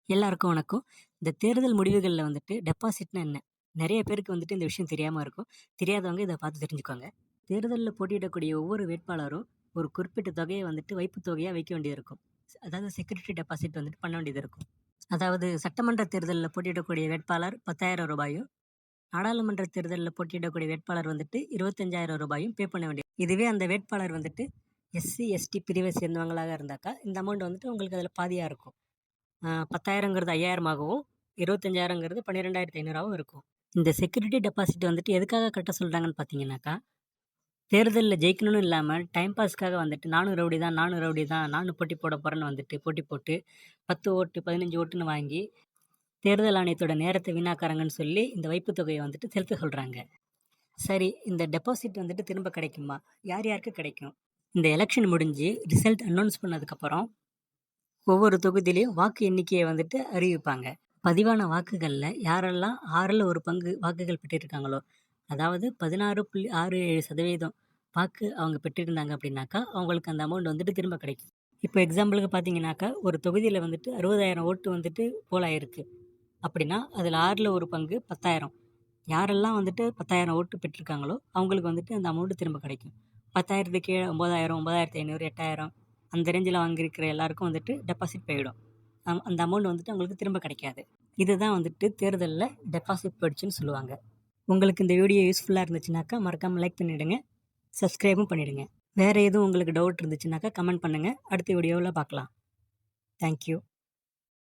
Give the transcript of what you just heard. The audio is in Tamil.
எல்லாருக்கும் வணக்கம். இந்த தேர்தல் முடிவுகள்ல வந்துட்டு டெபாசிட்னா என்ன? நெறைய பேருக்கு வந்துட்டு இந்த விஷயம் தெரியாம இருக்கும். தெரியாதவங்க இத பார்த்து தெரிஞ்சுக்கோங்க. தேர்தல்ல போட்டியிடக்கூடிய ஒவ்வொரு வேட்பாளரும் ஒரு குறிப்பிட்ட தொகைய வந்துட்டு வைப்புத் தொகையா வைக்க வேண்டியது இருக்கும். அதாவது செக்யூரிட்டி டெபாசிட் வந்துட்டு பண்ண வேண்டியது இருக்கும். அதாவது சட்டமன்ற தேர்தல்ல போட்டியிடக்கூடிய வேட்பாளர் ரூ. 10,000 நாடாளுமன்ற தேர்தல்ல போட்டியிடக்கூடிய வேட்பாளர் வந்துட்டு ரூ. 25,000 பே பண்ண வேண்டியது. இதுவே அந்த வேட்பாளர் வந்துட்டு எஸ்சி, எஸ்டி பிரிவை சேர்ந்தவங்களாக இருந்தாக்கா, இந்த அமௌண்ட் வந்துட்டு உங்களுக்கு அதில பாதியா இருக்கும். 10,000ங்கிறது 5,000ஆகவும், 25,000ங்கிறது 12,500ஆவும் இருக்கும். இந்த செக்யூரிட்டி டெபாசிட் வந்துட்டு எதுக்காக கட்ட சொல்றாங்கன்னு பார்த்தீங்கன்னாக்கா, தேர்தல்ல ஜெயிக்கணும்னு இல்லாம டைம் பாஸ்க்காக வந்துட்டு நானும் ரவுடி தான், நானும் ரவுடி தான், நானும் போட்டி போட போறேன்னு வந்துட்டு போட்டி போட்டு 10 ஓட்டு, 15 ஓட்டுன்னு வாங்கி, தேர்தல் ஆணையத்தோட நேரத்த வீணாக்குறாங்கன்னு சொல்லி இந்த வைப்புத் தொகைய வந்துட்டு செலுத்த சொல்றாங்க. சரி, இந்த டெபாசிட் வந்துட்டு திரும்ப கிடைக்குமா? யார் யாருக்கு கிடைக்கும்? இந்த எலக்ஷன் முடிஞ்சு ரிசல்ட் அனௌன்ஸ் பண்ணதுக்கப்புறம் ஒவ்வொரு தொகுதியிலயும் வாக்கு எண்ணிக்கைய வந்துட்டு அறிவிப்பாங்க. பதிவான வாக்குகள்ல யாரெல்லாம் 6ல் ஒரு பங்கு வாக்குகள் பெற்றிருக்காங்களோ, அதாவது 16.67% வாக்கு அவங்க பெற்றிருந்தாங்க அப்படின்னாக்கா, அவங்களுக்கு அந்த அமௌண்ட் வந்துட்டு திரும்ப கிடைக்கும். இப்போ எக்ஸாம்பிளுக்கு பார்த்தீங்கன்னாக்கா, ஒரு தொகுதியில வந்துட்டு 60,000 ஓட்டு வந்துட்டு போல் ஆயிருக்கு. அப்படின்னா, அதில 6ல் ஒரு பங்கு 10,000. யாரெல்லாம் வந்துட்டு 10,000 ஓட்டு பெற்றிருக்காங்களோ, அவங்களுக்கு வந்துட்டு அந்த அமௌண்ட் திரும்ப கிடைக்கும். 10,000க்கு கீழ 9,000, 9,500, 8,000 அந்த ரேஞ்சில வாங்கியிருக்கிற எல்லாருக்கும் வந்துட்டு டெபாசிட் போயிடும். அந்த அமௌண்ட் வந்துட்டு அவங்களுக்கு திரும்ப கிடைக்காது. இதுதான் வந்துட்டு தேர்தல்ல டெபாசிட் போயிடுச்சுன்னு சொல்லுவாங்க. உங்களுக்கு இந்த வீடியோ யூஸ்ஃபுல்லா இருந்துச்சுனாக்கா, மறக்காம லைக் பண்ணிடுங்க. சப்ஸ்கிரைபும் பண்ணிடுங்க. வேற எதுவும் உங்களுக்கு டவுட் இருந்துச்சுனாக்கா கமெண்ட் பண்ணுங்க. அடுத்த வீடியோவுல பார்க்கலாம். Thank you.